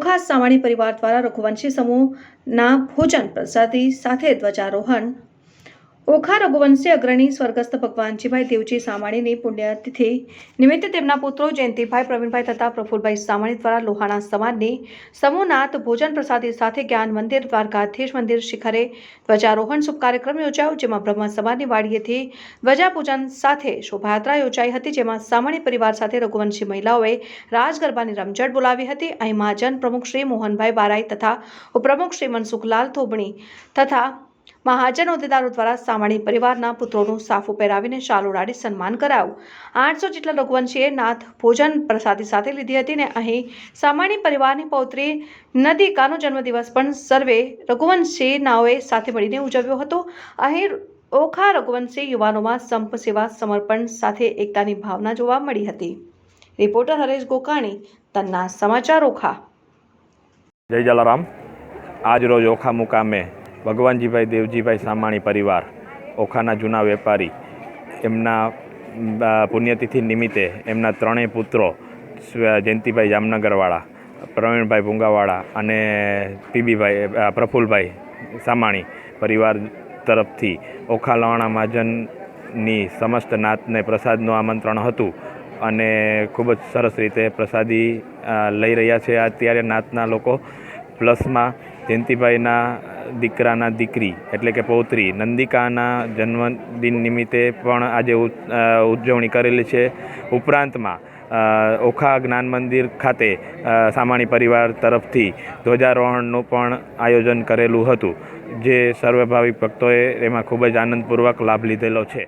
ઓખા સામાણી પરિવાર દ્વારા રઘુવંશી સમૂહના ભોજન પ્રસાદી સાથે ધ્વજારોહણ। ઓખા રઘુવંશી અગ્રણી સ્વર્ગસ્થ ભગવાનજીભાઈ દેવજી સામાણીની પુણ્યતિથિ નિમિત્તે તેમના પુત્રો જયંતિભાઈ, પ્રવીણભાઈ તથા પ્રફુલભાઈ સામાણી દ્વારા લોહાણા સમાજની સમૂહનાથ ભોજન પ્રસાદી સાથે જ્ઞાન મંદિર, દ્વારકાધીશ મંદિર શિખરે ધ્વજારોહણ શુભ કાર્યક્રમ યોજાયો, જેમાં બ્રહ્મ સમાજની વાડીએથી ધ્વજા પૂજન સાથે શોભાયાત્રા યોજાઈ હતી, જેમાં સામાણી પરિવાર સાથે રઘુવંશી મહિલાઓએ રાસ ગરબાની રમઝટ બોલાવી હતી। અહીં મહાજન પ્રમુખ શ્રી મોહનભાઈ બારાઈ તથા ઉપપ્રમુખ શ્રી મનસુખલાલ થોબણી તથા મહાજન હોદ્દેદારો દ્વારા સામાણી પરિવારના પુત્રોનું સાફું પહેરાવીને શાલ ઉડાડી સન્માન કરાયું। 800 જેટલા રઘુવંશીએ નાથ ભોજન પ્રસાદી સાથે લીધી હતી ને અહીં સામાણી પરિવારની પૌત્રી નદિકાનો જન્મદિવસ પણ સર્વે રઘુવંશી નાઓએ સાથે મળીને ઉજવ્યો હતો। અહીં ઓખા રઘુવંશી યુવાનોમાં સંપ, સેવા, સમર્પણ સાથે એકતાની ભાવના જોવા મળી હતી। રિપોર્ટર હરેશ ગોકાણી, તન્ના સમાચાર, ઓખા। જય જલારામ। આજ રોજ ઓખા મુકામે ભગવાનજીભાઈ દેવજીભાઈ સામાણી પરિવાર, ઓખાના જૂના વેપારી, એમના પુણ્યતિથિ નિમિત્તે એમના ત્રણેય પુત્રો જયંતિભાઈ જામનગરવાળા, પ્રવીણભાઈ ભૂંગાવાળા અને પીબીભાઈ પ્રફુલભાઈ સામાણી પરિવાર તરફથી ઓખા લોહાણા મહાજનની સમસ્ત નાતને પ્રસાદનું આમંત્રણ હતું અને ખૂબ જ સરસ રીતે પ્રસાદી લઈ રહ્યા છે અત્યારે નાતના લોકો। પ્લસમાં જયંતિભાઈના દીકરાના દીકરી એટલે કે પૌત્રી નંદિકાના જન્મદિન નિમિત્તે પણ આજે ઉજવણી કરેલી છે। ઉપરાંતમાં ઓખા જ્ઞાન મંદિર ખાતે સામાણી પરિવાર તરફથી ધ્વજારોહણનું પણ આયોજન કરેલું હતું, જે સર્વભાવિક ભક્તોએ એમાં ખૂબ જ આનંદપૂર્વક લાભ લીધેલો છે।